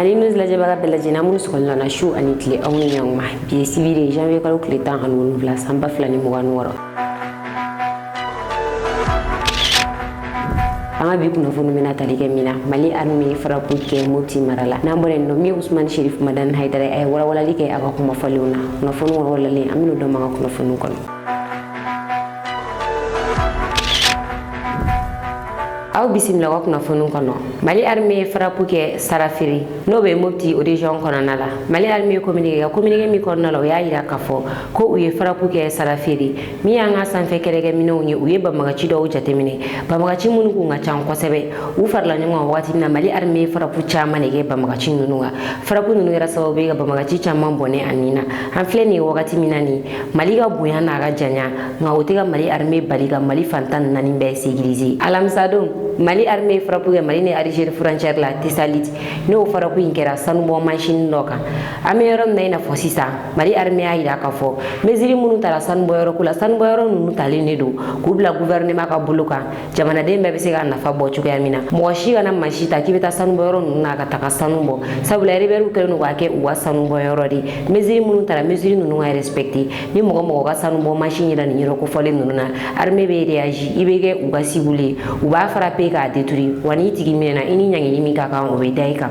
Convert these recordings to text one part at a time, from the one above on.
Mali news la jabaga bela jina mun sokol na shu anitle awni yang ma bi civil janvier kala kletan anu vla samba flani mo wan woro anga bi kuno funu mina talike mina Mali army frappe ke moti marala nambore no mi Ousmane Cherif Madan Haidara ay wala like aga kuma faluna no funu wala le amino do manga kuno funu kono aw bisimila wa kuna fonu kono Mali armée frappe ke sarafiri no be mopti o region kono nala Mali armée communiqué mi kono nala ya ira kafo ko uye frappe ke sarafiri mi anga sanfe kerege mino nyi uye bamaga ci do jatemine bamaga ci mun ku nga chan ko sebe u farla nyama wati na Mali armée frappe chama ne ge bamaga ci nununga frappe nunu era sababu ga bamaga ci chama mbone anina han fleni wakati minani Mali ga buya na ga janya nga utiga Mali armée baliga Mali fantan nani be sigilizi alamsadum Mali armée frappe Mali ne Algérie frontière la Tissalit no frappe inkera sanu bo machine loka ameyorom na ina fosisa Mali armée ayida kafo meziri munu tara sanu boyoro kula sanu boyoro nunu tali nedo kubla gouvernement ka buluka jamana dembe be se ga nafa bo chuka yamina mo shiga na mashita kibeta sanu boyoro nunu na ka taka sanu bo sabula riberu kenu wa ke uwa sanu boyoro di meziri munu tara meziri nunu ay respecti ni mo ga sanu bo machine ira ni roko fole nunu na armée be réagi ibege uga sibuli uba frappe ka détruire wani tigi mena ini nyangi mi ka ka o bedaika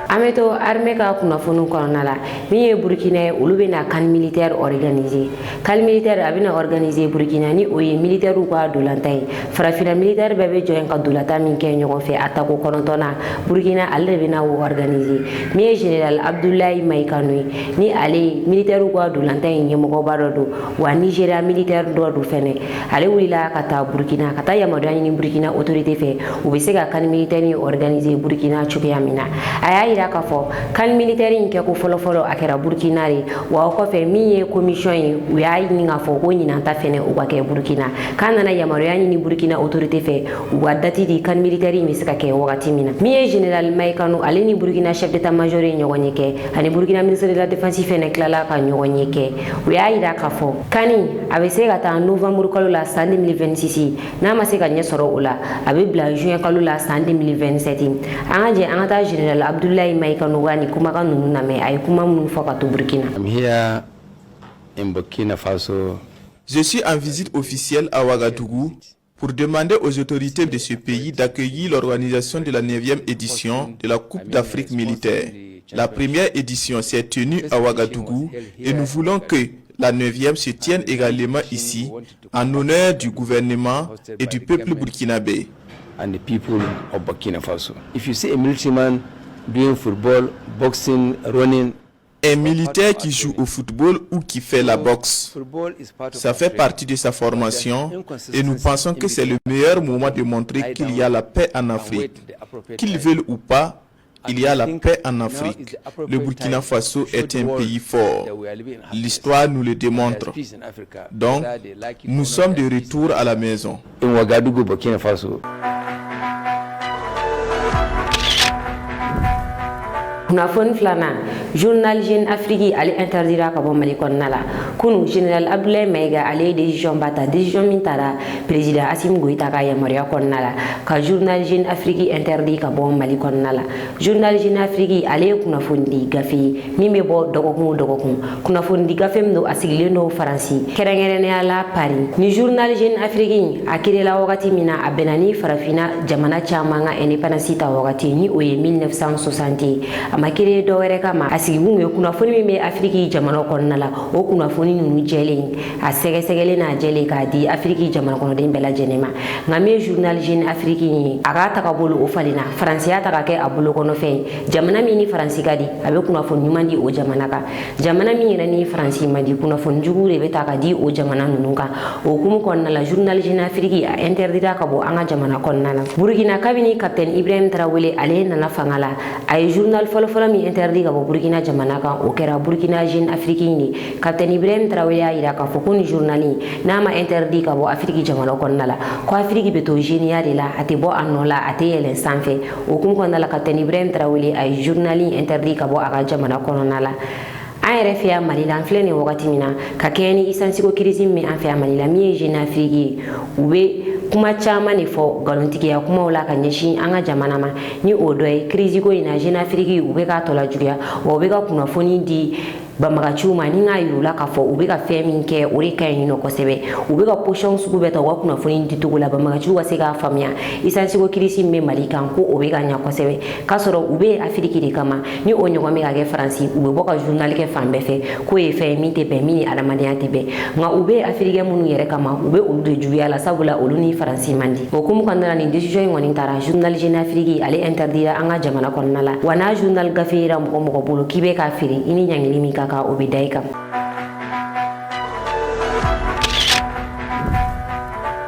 ameto armée ka kuna fonu kono la mi Burkina ulu na kan militaire organisé kan militaire abina organisé Burkina ni o ye militaire ko adulantai farafina militaire bebe joyen ka dulata min ke nyogo fe atako kono tona Burkina alle bina o organisé mi général Abdoulaye Maïkanoui ni ale militaire ko adulantai nyemogo barodo wa Nigeria militaire do fene ale wulila kata Burkina kata yamado ni Burkina autorité fe o be se ka kan militaire ni organisé Burkina chukiyamina aya kafo kan militaire nke ko folo akera Burkina ri wa ko fe miye commission yi u yayi ni ngafo ko ni nanta fene u ke Burkina kana na yamaro yani ni Burkina autorité fe u wadati di kan militaire mi sika ke wakati mina miye général Maïkanu ale ni Burkina chef d'état major nyogoni ke ani Burkina ministre de la défense fene klala ka nyogoni ke u yayi da kafo kani abese ga ta novembre kalo la 2026 na masika nyesoro ula abe bla juin kalo la 2027 anga je anga général Abdoulaye I'm here in Burkina Faso. Je suis en visite officielle à Ouagadougou pour demander aux autorités de ce pays d'accueillir l'organisation de la 9e édition de la Coupe d'Afrique militaire. La première édition s'est tenue à Ouagadougou et nous voulons que la 9e se tienne également ici en honneur du gouvernement et du peuple burkinabé. And the people of Burkina Faso. If you see a military man doing football, boxing, running, un militaire qui joue au football ou qui fait la boxe, ça fait partie de sa formation et nous pensons que c'est le meilleur moment de montrer qu'il y a la paix en Afrique. Qu'ils veulent ou pas, il y a la paix en Afrique. Le Burkina Faso est un pays fort. L'histoire nous le démontre. Donc, nous sommes de retour à la maison. In Ouagadougou, Burkina Faso. Kunafon flana journal Jeune Afrique ali interdira ka bo Mali konnala kunu général Abdoulaye Maïga ali décision bata décision mintara président Assimi Goïta ka yamaria konnala ka journal Jeune Afrique interdit ka bo Mali konnala journal Jeune Afrique ali kunafon di gafi mimbe bo dogokun kunafon di gafi mdo asigle no faransi kerengere ala Paris ni journal Jeune Afrique akirela wakati mina abenani farafina jamana chamanga independence ta wakati ni oye 1960 amakire do were kama asigibu me kuna foni me Afriki jamana konnala o kuna foni nunu jelen a segele na jele ka di Afriki jamana kono de bela jenema ngame journal Jeune Afrique ni aga ta ka bolu o falina francia ta ka ke abulo kono fe jamana mi ni franci kadi abe kuna foni mandi o jamana ka jamana mi ni franci mandi kuna foni jugure be ta ka di o jamana nunu ka o kum konnala journal Jeune Afrique a interdira ka bo anga jamana konnala Burkina kabini capitaine Ibrahim Traoré ale na fangala ay journal folo mi interdit ka bo Burkina jamana kan o kera Burkina Jeune Afrique ni capitaine Ibrahim Traoré ya ira ka fo ko ni journali na ma interdit ka bo Afrique jamana konnala ko Afrique be to génial la ate bo anola ate yelen sanfe o kum konnala capitaine Ibrahim Traoré ay journali interdit ka bo aga jamana konnala ayere fiya Mali la flé ni wakati mina ka keni isansi ko crise mi an fiya Mali la mi Jeune Afrique ube kuma caman de fɔ galontigiya kumaw la ka ɲɛsin an ka jamana ma ni o dɔ ye crise ko in na Jeune Afrique u bɛ ka tɔla juguya wa u bɛ ka kunnafoni di banbagaciw ma ni k'a yir'u la k'a fɔ u bɛ ka fɛn min kɛ o de ka ɲi nɔ kosɛbɛ u bɛ ka position sugu bɛɛ ta u ka kunnafoni di cogo la banbagaciw ka se k'a faamuya isansi crise min bɛ Mali kan ko o bɛ ka ɲɛ kosɛbɛ k'a sɔrɔ u bɛ Afrique de kama ni o ɲɔgɔn bɛ ka kɛ Faransi u bɛ bɔ ka journal kɛ fan bɛɛ fɛ k'o ye fɛn min tɛ bɛn min ni adamadenya tɛ bɛn nka u bɛ Afrique minnu yɛrɛ kama u bɛ olu de juguya la sabula olu ni Faransi man di o hukumu kɔnɔna la nin décision in kɔni taara journal Jeune Afrique ale interdira an ka jamana kɔnɔna la wa n'a journal gafe yera mɔgɔ mɔgɔ bolo k'i bɛ k'a feere i ni ɲangili min ka kan o bɛ da i kan.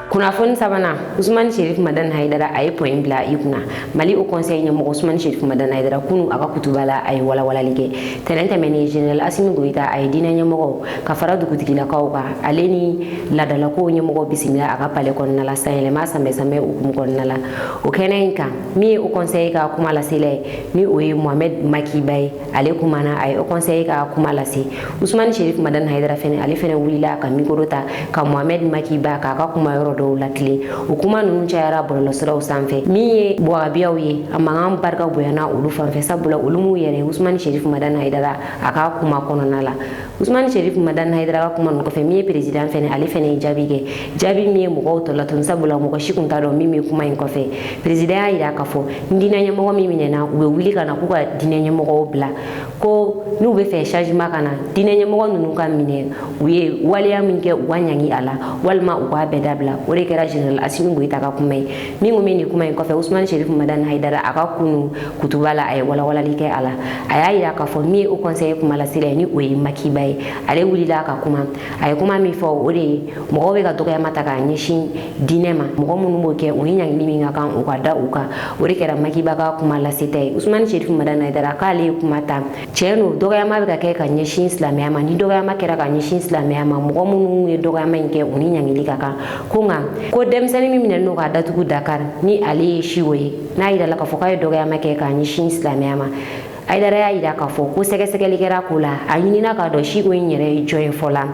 Kunnafoni sabanan Usmani Sherif Madan Haidara a ye point bila i kunna Mali Haut Conseil ɲɛmɔgɔ Usmani Sherif Madan Haidara kunu a ka kutuba la a ye walawalali kɛ tɛnɛn tɛmɛnen Général Assimi Goïta a ye diinɛ ɲɛmɔgɔw ka fara dugutigilakaw kan ale ni ladalakow ɲɛmɔgɔ bisimila a ka palais kɔnɔna la sanyɛlɛma sanbɛ hukumu kɔnɔna la o kɛnɛ in kan min ye Haut Conseil ka kuma lasela ye ni o ye Mohamed Makiba ye ale kumana a ye Haut Conseil ka kuma lase Usmani Sherif Madan Haidara fɛnɛ ale fɛnɛ wulila ka micro ta ka Mohamed Makiba k'a ka kuma yɔrɔ dɔw lakile o kuma ninnu cayara bɔlɔlɔsiraw sanfɛ min ye bɔgabiyaw ye a mankan barika bonyana olu fanfɛ sabula olu m'u yɛrɛ Usmani Sherif Madan Haidara a ka kuma kɔnɔna la Usmani Sherif Madan Haidara ka kuma ninnu kɔfɛ min ye président fɛnɛ ale fɛnɛ ye jaabi kɛ jaabi min ye mɔgɔw tɔlatun sabula mɔgɔ si kun t'a dɔn min bɛ kuma in kɔfɛ président y'a yira k'a fɔ diinɛ ɲɛmɔgɔ min minɛna u bɛ wuli ka na k'u ka diinɛ ɲɛmɔgɔw bila ko n'u bɛ fɛ changement ka na diinɛ ɲɛmɔgɔ ninnu ka minɛ u ye waleya min kɛ u ka ɲangi a la walima u k'a bɛɛ dabila o de kɛra Général Assimi Goïta ka kuma ye min ko min ni kuma in kɔfɛ Usmani Sherif Madan Haidara a ka kunu kutuba la a ye walawalali kɛ a la a y'a yira k'a fɔ min ye Haut Conseil kuma lasela ni o ye Makiba ye ale wulila ka kuma a ye kuma min fɔ o de ye mɔgɔw bɛ ka dɔgɔyama ta k'a ɲɛsin diinɛ ma mɔgɔ minnu b'o kɛ u ni ɲangili min ka kan u ka da u kan o de kɛra Makiba ka kuma laseta ye Usmani Sherif Madan Haidara k'ale ye kuma ta tiɲɛ don dɔgɔyama bɛ ka kɛ ka ɲɛsin silamɛya ma ni dɔgɔyama kɛra ka ɲɛsin silamɛya ma mɔgɔ minnu ye dɔgɔyama in kɛ u ni ɲangili ka kan ko nka ko denmisɛnnin min minɛnen don k'a datugu Dakar ni ale ye Siwo ye n'a yirala k'a fɔ k'a ye dɔgɔyama kɛ k'a ɲɛsin silamɛya ma Haidara y'a yira k'a fɔ ko sɛgɛsɛgɛli kɛra ko la a ɲinina k'a dɔn Siwo in yɛrɛ ye jɔn ye fɔla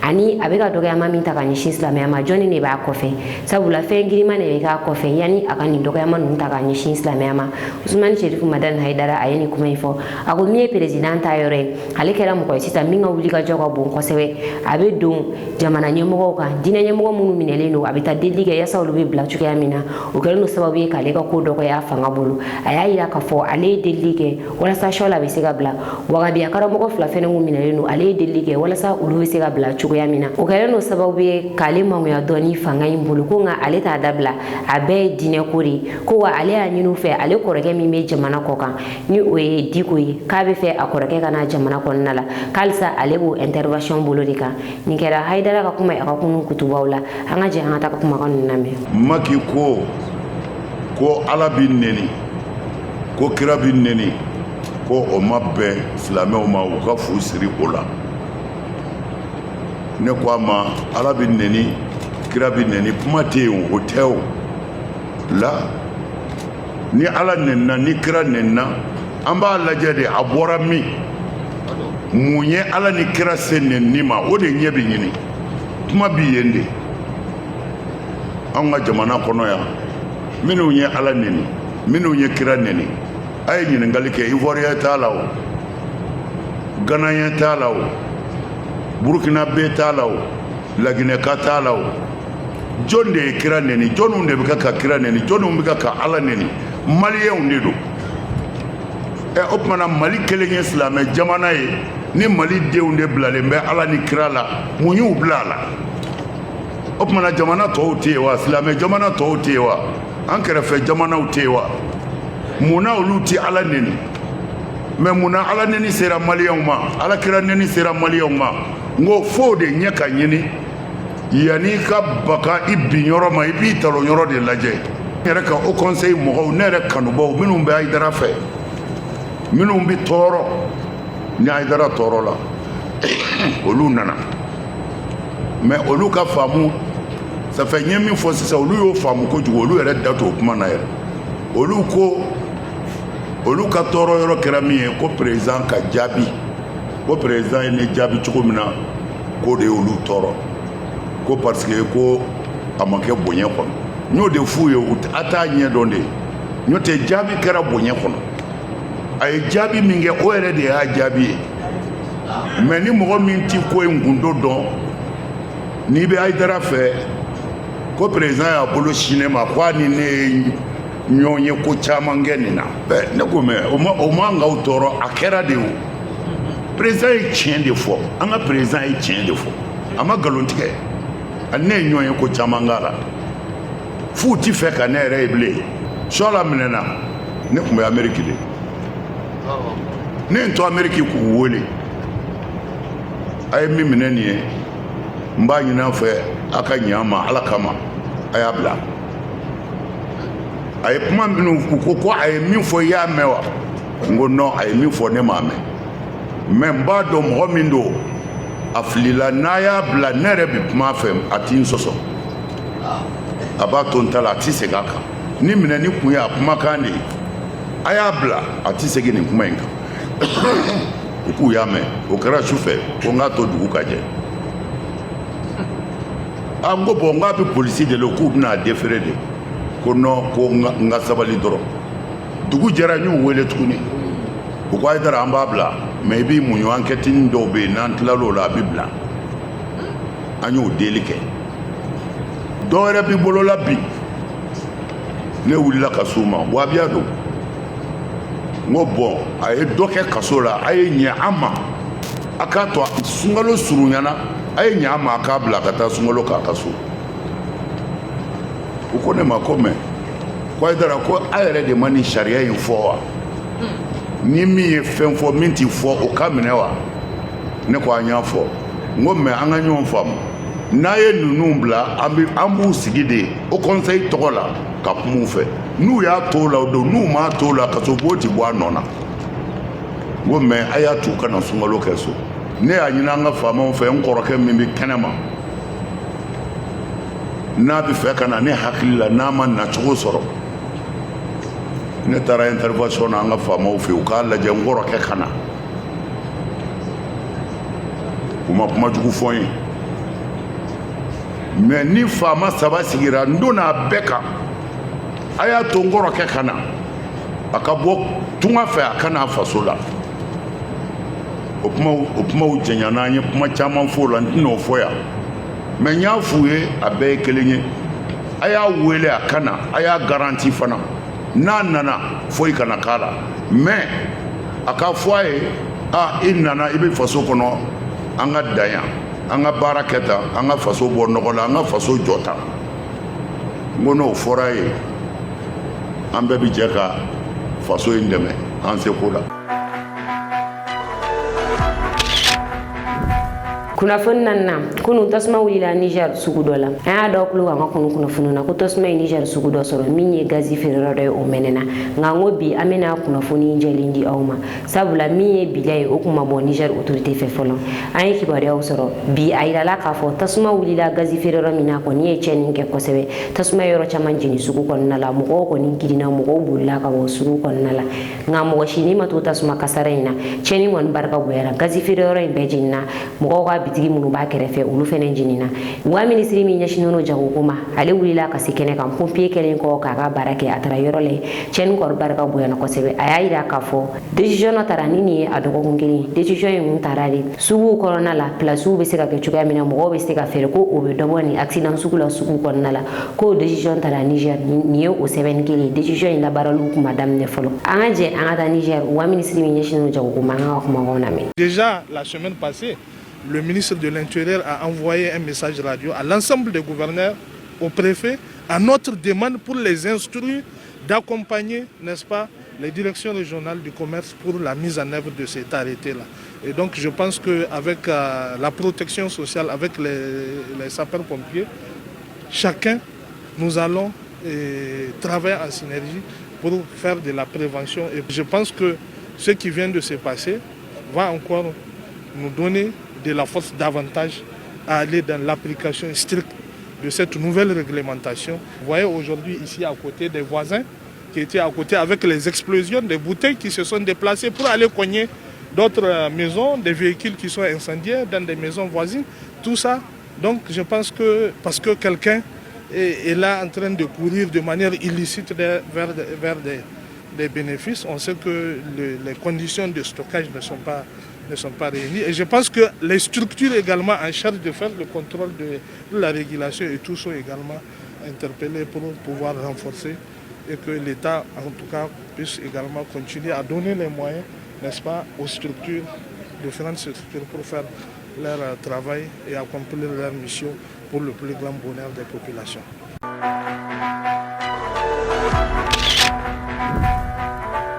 ani a bɛ ka dɔgɔyama min ta ka ɲɛsin silamɛya ma jɔnni de b'a kɔfɛ sabula fɛn giriman de bɛ k'a kɔfɛ yanni a ka nin dɔgɔyama ninnu ta ka ɲɛsin silamɛya ma Usmani Sherif Madan Haidara a ye nin kuma in fɔ a ko min ye président ta yɔrɔ ye ale kɛra mɔgɔ ye sisan min ka wulikajɔ ka bon kosɛbɛ a bɛ don jamana ɲɛmɔgɔw kan diinɛ ɲɛmɔgɔ minnu minɛlen don a bɛ taa delili kɛ yaasa olu bɛ bila cogoya min na o kɛlen don sababu ye k'ale ka ko dɔgɔya fanga bolo a y'a yira k'a fɔ ale ye delili kɛ walasa Sɔla bɛ se ka bila wagabiya karamɔgɔ fila fɛnɛ kun minɛlen don ale ye delili kɛ walasa olu bɛ se ka bila cogoya min na o kɛlen don sababu ye k'ale mangoya dɔɔni fanga in bolo ko nka ale t'a dabila a bɛɛ ye diinɛ ko de ko wa ale y'a ɲini u fɛ ale kɔrɔkɛ min bɛ jamana kɔ kan ni o ye Diko ye k'a bɛ fɛ a kɔrɔkɛ ka na jamana kɔnɔna la k'alisa ale b'o intervention bolo de kan nin kɛra Haidara ka kuma a ka kunu kutubaw la an ka jɛ an ka taa kumakan ninnu lamɛn. Maki ko Ala b'i neni ko kira b'i neni ko o ma bɛn silamɛw ma u ka fu siri o la ne ko a ma Ala b'i neni kira b'i neni kuma tɛ yen o tɛ o la ni Ala nenina ni kira nenina an b'a lajɛ de a bɔra min mun ye Ala ni kira se nenini ma o de ɲɛ bɛ ɲini kuma b'i yen de an ka jamana kɔnɔ yan minnu ye Ala neni minnu ye kira neni a ye ɲininkali kɛ Ivoirien t'a la o Ghanarien t'a la o Burkinabé t'a la o Laginɛka t'a la o jɔn de ye kira neni jɔnw de bɛ ka kira neni jɔnw bɛ ka Ala neni Maliyɛnw de don o tumana Mali kelen ye silamɛ jamana ye ni Mali denw de bilalen bɛ Ala ni kira la mun y'u bila a la o tumana jamana tɔw tɛ yen wa silamɛ jamana tɔw tɛ yen wa an kɛrɛfɛ jamanaw tɛ yen wa munna olu tɛ Ala neni mais munna Ala neni sera Maliyɛnw ma Ala kira neni sera Maliyɛnw ma n ko f'o de ɲɛ ka ɲini yanni ka baka i bin yɔrɔ ma i b'i talon yɔrɔ de lajɛ n yɛrɛ ka Haut Conseil mɔgɔw ne yɛrɛ kanubaw minnu bɛ Haidara fɛ minnu bɛ tɔɔrɔ ni Haidara tɔɔrɔ la olu nana mais olu ka faamu ça fait n ye min fɔ sisan olu y'o faamu kojugu olu yɛrɛ da t'o kuma na yɛrɛ olu ko olu ka tɔɔrɔ yɔrɔ kɛra min ye ko président ka jaabi ko président ye ne jaabi cogo min na k'o de ye olu tɔɔrɔ ko parce que ko a ma kɛ bonya kɔnɔ n'o de f'u ye a t'a ɲɛdɔn de n'o tɛ jaabi kɛra bonya kɔnɔ a ye jaabi min kɛ o yɛrɛ de y'a jaabi ye mais ni mɔgɔ min ti ko in gundo dɔn n'i bɛ Hayidara fɛ ko président y'a bolo sinɛ ma ko a ni ne ye ɲɔgɔn ye ko caman kɛ nin na ne ko mais o man k'aw tɔɔrɔ a kɛra de o président ye tiɲɛ de fɔ an ka président ye tiɲɛ de fɔ a ma nkalon tigɛ ani ne ye ɲɔgɔn ye ko caman k'a la f'u ti fɛ ka ne yɛrɛ ye bilen sɔla minɛna ne tun bɛ Amérique de ne ye n to Amérique k'u wele a ye min minɛ nin ye n b'a ɲini an fɛ a ka ɲɛ an ma Ala kama a y'a bila a ye kuma minnu u ko a ye min fɔ i y'a mɛn wa n ko non a ye min fɔ ne m'a mɛn mais n b'a dɔn mɔgɔ min don a filila n'a y'a bila ne yɛrɛ bɛ kuma a fɛ a t'i n sɔsɔ a b'a to n ta la a tɛ segin a kan ni minɛni kun ye a kumakan de ye a y'a bila a tɛ segin nin kuma in kan u k'u y'a mɛn o kɛra su fɛ ko n k'a to dugu ka jɛ n ko bɔn n k'a bɛ polisi de la k'u bɛna a déféré de ko non ko n ka sabali dɔrɔn dugu jɛra n y'u wele tuguni u ko Hayidara an b'a bila mais i b'i muɲu enquête dɔw bɛ yen n'an tilal'o la a bɛ bila an y'o deli kɛ dɔw yɛrɛ b'i bolo la bi ne wulila ka s'u ma wabiya don n ko bɔn a ye dɔ kɛ kaso la a ye ɲɛ an ma a k'a to sunkalo surunyana a ye ɲɛ an ma a k'a bila ka taa sunkalo k'a ka so u ko ne ma ko mɛ ko Hayidara ko a yɛrɛ de ma nin sariya in fɔ wa ni min ye fɛn fɔ min t'i fɔ o ka minɛ wa ne ko an y'a fɔ n ko mɛ an ka ɲɔgɔn faamu n'a ye ninnu bila an b'u sigi de o conseil tɔgɔ la ka kuma u fɛ n'u y'a to la o don n'u m'a to la kaso b'o ti bɔ a nɔ na n ko mɛ a y'a t'u kana sunkalo kɛ so ne y'a ɲini an ka faamaw fɛ n kɔrɔkɛ min bɛ kɛnɛ ma n'a bɛ fɛ ka na ne hakili la n'a ma nacogo sɔrɔ ne taara intervention na an ka faamaw fɛ u k'a lajɛ n kɔrɔkɛ ka na u ma kuma jugu fɔ n ye mais ni faama saba sigira n donna bɛɛ kan a y'a to n kɔrɔkɛ ka na a ka bɔ tunga fɛ a ka n'a faso la o kumaw jɛɲana an ye kuma caman fɔ o la n tɛna o fɔ yan mais n y'a f'u ye a bɛɛ ye kelen ye a y'a wele a ka na a y'a garanti fana n'a nana foyi kana k'a la mais a ka fɔ a ye i nana i bɛ faso kɔnɔ an ka dan yan an ka baara kɛ tan an ka faso bɔ nɔgɔ la an ka faso jɔ tan n ko n'o fɔra ye an bɛɛ bi jɛ ka faso in dɛmɛ an seko la. kunnafoni na kunu tasuma wulila Niger sugu dɔ la an y'a dɔw kulo kan ka kunu kunnafoni na ko tasuma ye Niger sugu dɔ sɔrɔ min ye gazi feereyɔrɔ dɔ ye o mɛnɛna nka n ko bi an bɛna kunnafoni jɛlen di aw ma sabula min ye bila ye o kun ma bɔ Niger autorité fɛ fɔlɔ an ye kibaruyaw sɔrɔ bi a yirala k'a fɔ tasuma wulila gazi feereyɔrɔ min na kɔni ye tiɲɛni kɛ kosɛbɛ tasuma yɔrɔ caman jeni sugu kɔnɔna la mɔgɔw kɔni girinna mɔgɔw bolila ka bɔ sugu kɔnɔna la nka mɔgɔ si n'i ma to tasuma kasara in na tiɲɛni kɔni barika bonyara gazi feereyɔrɔ in bɛɛ jenina mɔgɔw ka bitigi minnu b'a kɛrɛfɛ olu fɛnɛ jenina wa minisiri min ɲɛsinnen don jagoko ma ale wulila ka se kɛnɛ kan pompier kɛlen kɔ k'a ka baara kɛ a taara yɔrɔ la tiɲɛni kɔni barika bonyana kosɛbɛ a y'a yira k'a fɔ décision dɔ tara ni nin ye a dɔgɔkun kelen décision in kun tara de suguw kɔnɔna la plasiw bɛ se ka kɛ cogoya min na mɔgɔw bɛ se ka fɛɛrɛ ko o bɛ dɔ bɔ nin accident sugu la sugu kɔnɔna la k'o décision tara Niger nin ye o sɛbɛnni kelen décision in labaaraliw kun ma daminɛ fɔlɔ an ka jɛ an ka taa Niger wa minisiri min ɲɛsinnen don jagoko ma an ka kumakanw lamɛn. Déjà la semaine passée le ministre de l'Intérieur a envoyé un message radio à l'ensemble des gouverneurs, au préfet, à notre demande pour les instruire d'accompagner, n'est-ce pas, les directions régionales du commerce pour la mise en œuvre de cet arrêté-là. Et donc je pense qu'avec la protection sociale, avec les sapeurs-pompiers, chacun, nous allons travailler en synergie pour faire de la prévention. Et je pense que ce qui vient de se passer va encore nous donner de la force davantage à aller dans l'application stricte de cette nouvelle réglementation. Vous voyez aujourd'hui ici à côté des voisins qui étaient à côté avec les explosions des bouteilles qui se sont déplacées pour aller cogner d'autres maisons, des véhicules qui sont incendiés dans des maisons voisines, tout ça. Donc je pense que parce que quelqu'un est là en train de courir de manière illicite vers des bénéfices. On sait que les conditions de stockage ne sont pas réunies. Et je pense que les structures également en charge de faire le contrôle de la régulation et tout sont également interpellés pour pouvoir renforcer et que l'État, en tout cas, puisse également continuer à donner les moyens, n'est-ce pas, aux structures, différentes structures pour faire leur travail et accomplir leur mission pour le plus grand bonheur des populations.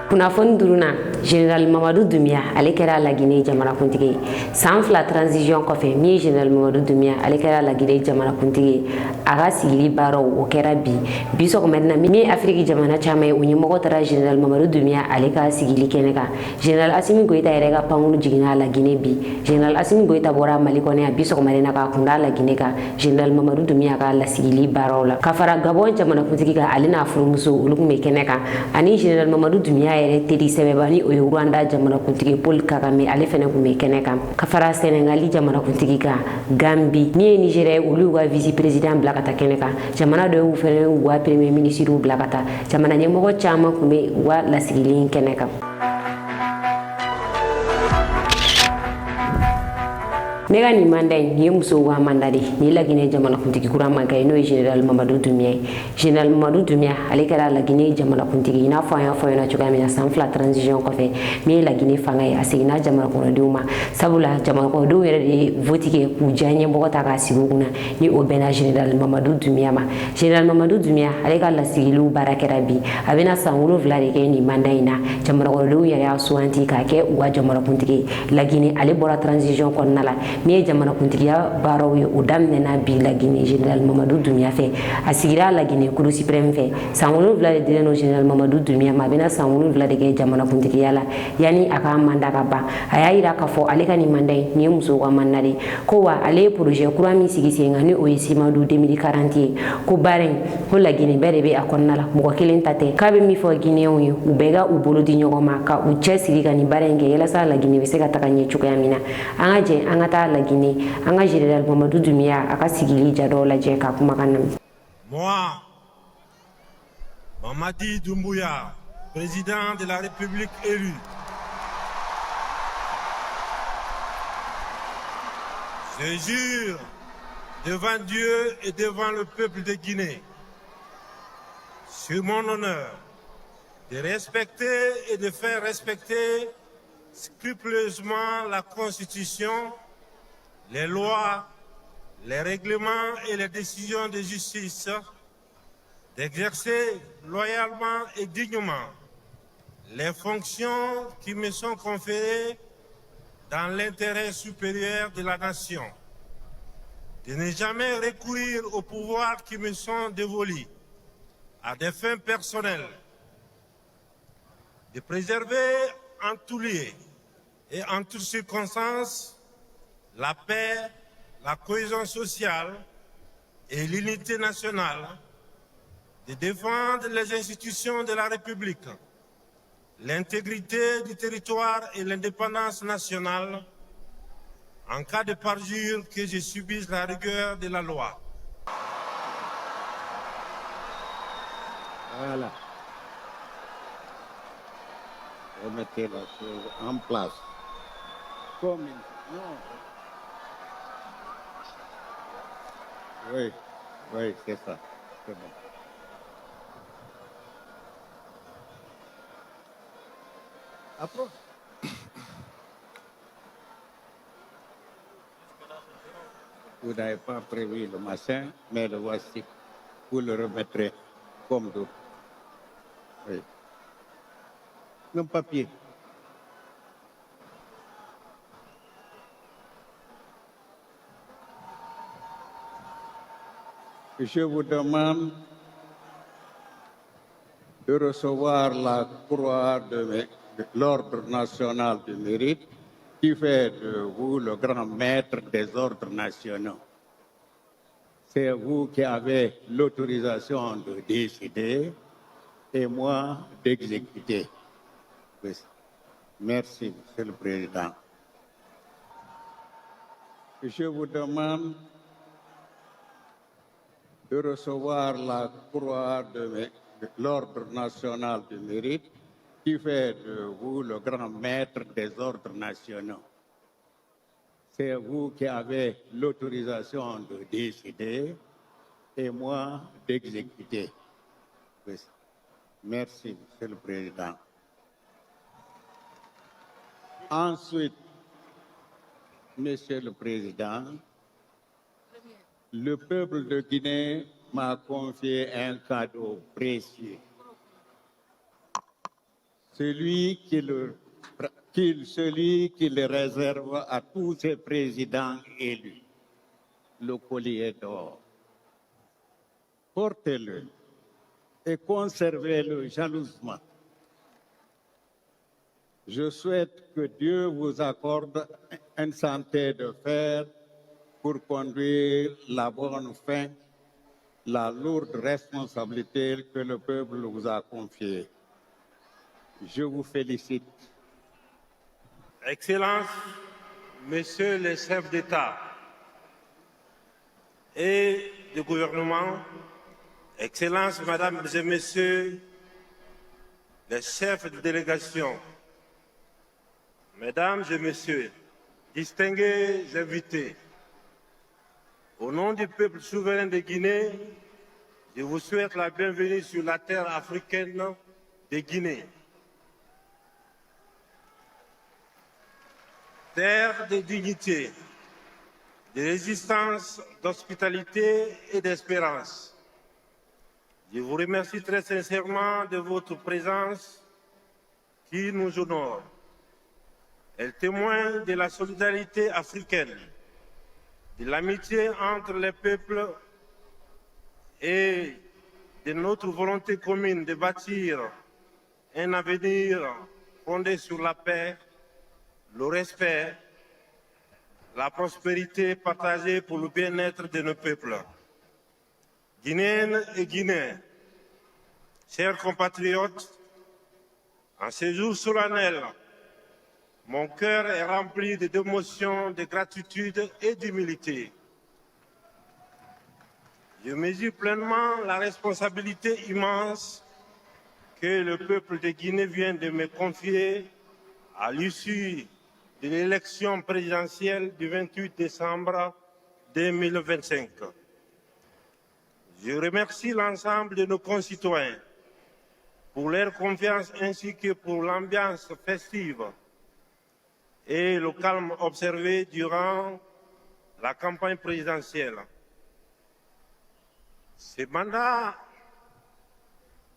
Kunnafoni duruna Général Mamadou Doumbia ale kɛra Laginɛ jamanakuntigi ye. San 2 transition kɔfɛ min ye Général Mamadou Doumbia ale kɛra Laginɛ jamanakuntigi ye. A ka sigili baaraw o kɛra bi sɔgɔmada min ye Afrique jamana caman ye o ɲɛmɔgɔ taara Général Mamadou Doumbia ale ka sigili kɛnɛ kan. Général Assimi Goïta yɛrɛ ka pankuru jiginna Laginɛ bi. Général Assimi Goïta bɔra Mali kɔnɔ yan bi sɔgɔmada k'a kunda Laginɛ kan Général Mamadou Doumbia ka lasigili baaraw la. Ka fara Gabon jamanakuntigi kan ale n'a furumuso olu tun bɛ kɛnɛ kan ani Général Mamadou Doumbia yɛrɛ teri sɛbɛbani o ye Rwanda jamanakuntigi Paul Kagame ale fɛnɛ tun bɛ kɛnɛ kan. Ka fara Sénégali jamanakuntigi kan Gambie min ye Nigeria olu y'u ka vice président bila ka taa kɛnɛ kan. Jamana dɔw y'u fɛnɛ y'u ka premier ministre bila ka taa. Jamana ɲɛmɔgɔ caman tun bɛ u ka lasigili kɛnɛ kan. Ne ka nin manda in ye musow ka manda de ni Laginɛ jamanakuntigi kura man kɛ n'o ye Général Mamadou Doumbia ye. Général Mamadou Doumbia ale kɛra Laginɛ jamanakuntigi i n'a fɔ an y'a fɔ ɲɛna cogoya min na san 2 transition kɔfɛ min ye Laginɛ fanga ye a seginna jamanakɔnɔdenw ma sabula jamanakɔnɔdenw yɛrɛ de ye vote kɛ k'u diya ɲɛmɔgɔ ta k'a sigi u kunna ni o bɛnna Général Mamadou Doumbia ma. Général Mamadou Doumbia ale ka lasigiliw baara kɛra bi a bɛna san 7 de kɛ nin manda in na jamanakɔnɔdenw yɛrɛ y'a suganti k'a kɛ u ka jamanakuntigi ye. Laginɛ ale bɔra transition kɔnɔna la min ye jamanakuntigiya baaraw ye o daminɛna bi Laginɛ Général Mamadou Doumbia fɛ a sigira Laginɛ Cour suprême fɛ san 7 de dilen no Général Mamadou Doumbia ma a bɛna san 7 de kɛ jamanakuntigiya la yanni a ka manda ka ban a y'a yira k'a fɔ ale ka nin manda in nin ye musow ka manda de ko wa ale ye projet kura min sigi sen kan ni o ye Simadou 2040 ye ko baara in ko Laginɛ bɛɛ de bɛ a kɔnɔna la mɔgɔ kelen ta tɛ k'a bɛ min fɔ Guinéenw ye u bɛɛ ka u bolo di ɲɔgɔn ma ka u cɛ siri ka nin baara in kɛ yalasa Laginɛ bɛ se ka taga ɲɛ cogoya min na an ka jɛ an ka taa Laginɛ an ka Général Mamadou Doumbia a ka sigili ja dɔw lajɛ ka kumakan lamɛn. Moi, Mamadi Doumbouya, président de la République élu, je jure devant Dieu et devant le peuple de Guinée, sur mon honneur, de respecter et de faire respecter scrupuleusement la Constitution, les lois, les règlements et les décisions de justice, d'exercer loyalement et dignement les fonctions qui me sont conférées dans l'intérêt supérieur de la nation, de ne jamais recourir aux pouvoirs qui me sont dévolus à des fins personnelles, de préserver en tout lieu et en toutes circonstances la paix, la cohésion sociale et l'unité nationale, de défendre les institutions de la République, l'intégrité du territoire et l'indépendance nationale, en cas de parjure que je subisse la rigueur de la loi. Voilà. Remettez la chose en place. Comme non. Oui, oui, c'est ça. C'est bon. Approche. Vous n'avez pas prévu le machin, mais le voici. Vous le remettrez comme d'autres. Oui. Un papier. Je vous demande de recevoir la croix de l'Ordre national du mérite qui fait de vous le grand maître des ordres nationaux. C'est vous qui avez l'autorisation de décider et moi d'exécuter. Merci, Monsieur le Président. Je vous demande de recevoir la croix de l'Ordre national du mérite, qui fait de vous le grand maître des ordres nationaux. C'est vous qui avez l'autorisation de décider et moi d'exécuter. Merci, Monsieur le Président. Ensuite, Monsieur le Président, le peuple de Guinée m'a confié un cadeau précieux. Celui qu'il réserve à tous ses présidents élus, le collier d'or. Portez-le et conservez-le jalousement. Je souhaite que Dieu vous accorde une santé de fer pour conduire la bonne fin, la lourde responsabilité que le peuple vous a confiée. Je vous félicite. Excellences, Messieurs les chefs d'État et de gouvernement, Excellences, Mesdames et Messieurs les chefs de délégation, Mesdames et Messieurs, distingués invités, au nom du peuple souverain de Guinée, je vous souhaite la bienvenue sur la terre africaine de Guinée. Terre de dignité, de résistance, d'hospitalité et d'espérance. Je vous remercie très sincèrement de votre présence qui nous honore. Elle témoigne de la solidarité africaine, de l'amitié entre les peuples et de notre volonté commune de bâtir un avenir fondé sur la paix, le respect, la prospérité partagée pour le bien-être de nos peuples. Guinéennes et Guinéens, chers compatriotes, en ces jours solennels, mon cœur est rempli d'émotions, de gratitude et d'humilité. Je mesure pleinement la responsabilité immense que le peuple de Guinée vient de me confier à l'issue de l'élection présidentielle du 28 décembre 2025. Je remercie l'ensemble de nos concitoyens pour leur confiance ainsi que pour l'ambiance festive et le calme observé durant la campagne présidentielle. Ce mandat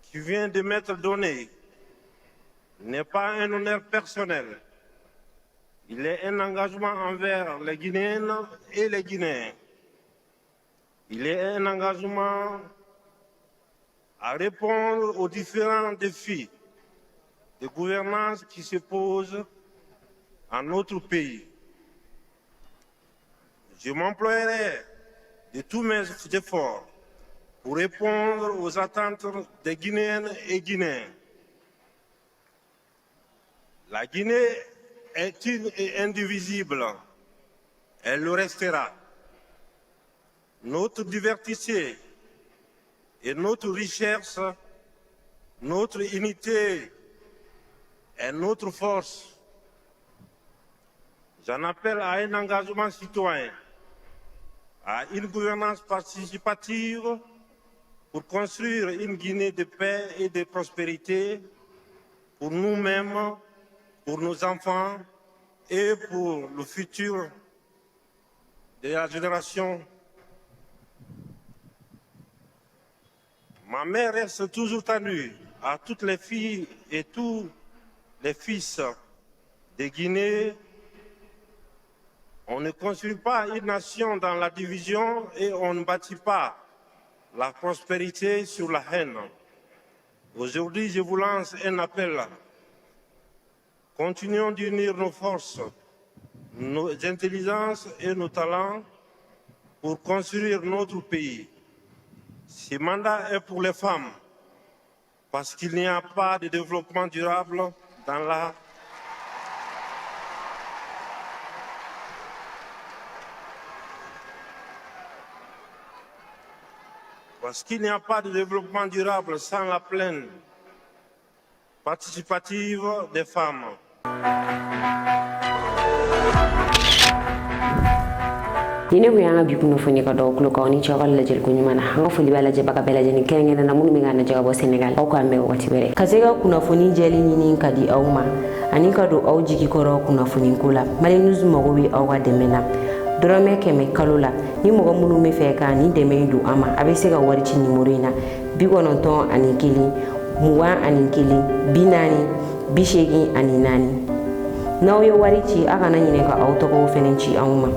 qui vient de m'être donné n'est pas un honneur personnel. Il est un engagement envers les Guinéennes et les Guinéens. Il est un engagement à répondre aux différents défis de gouvernance qui se posent à notre pays. Je m'emploierai de tous mes efforts pour répondre aux attentes des Guinéennes et Guinéens. La Guinée est une et indivisible. Elle le restera. Notre diversité et notre richesse, notre unité est notre force. J'en appelle à un engagement citoyen, à une gouvernance participative pour construire une Guinée de paix et de prospérité pour nous-mêmes, pour nos enfants et pour le futur de la génération. Ma mère reste toujours tendue à toutes les filles et tous les fils de Guinée. On ne construit pas une nation dans la division et on ne bâtit pas la prospérité sur la haine. Aujourd'hui, je vous lance un appel. Continuons d'unir nos forces, nos intelligences et nos talents pour construire notre pays. Ce mandat est pour les femmes, parce qu'il n'y a pas de développement durable dans la Parce qu'il n'y a pas de développement durable sans la pleine participative des femmes. Dine ko yanga bi kuno foni ka do kulo ka oni chawal la jel ko nyumana hanga foli bala je baka bela jeni kenge na namu mi ngana jaga bo Senegal o ko ambe wati bere kasega kuna foni jeli ni kadi awma ani ka do aw jigi koro kuna foni kula mali news mogo wi aw wa demena dorome keme kalula ni mogo munu me fe ka ni deme du ama abe se ga wari ci numéro ina bi kono ton ani kili muwa ani kili binani bishegi ani nani nawo yo wari ci aka na nyine ka aw to ko fenenci awma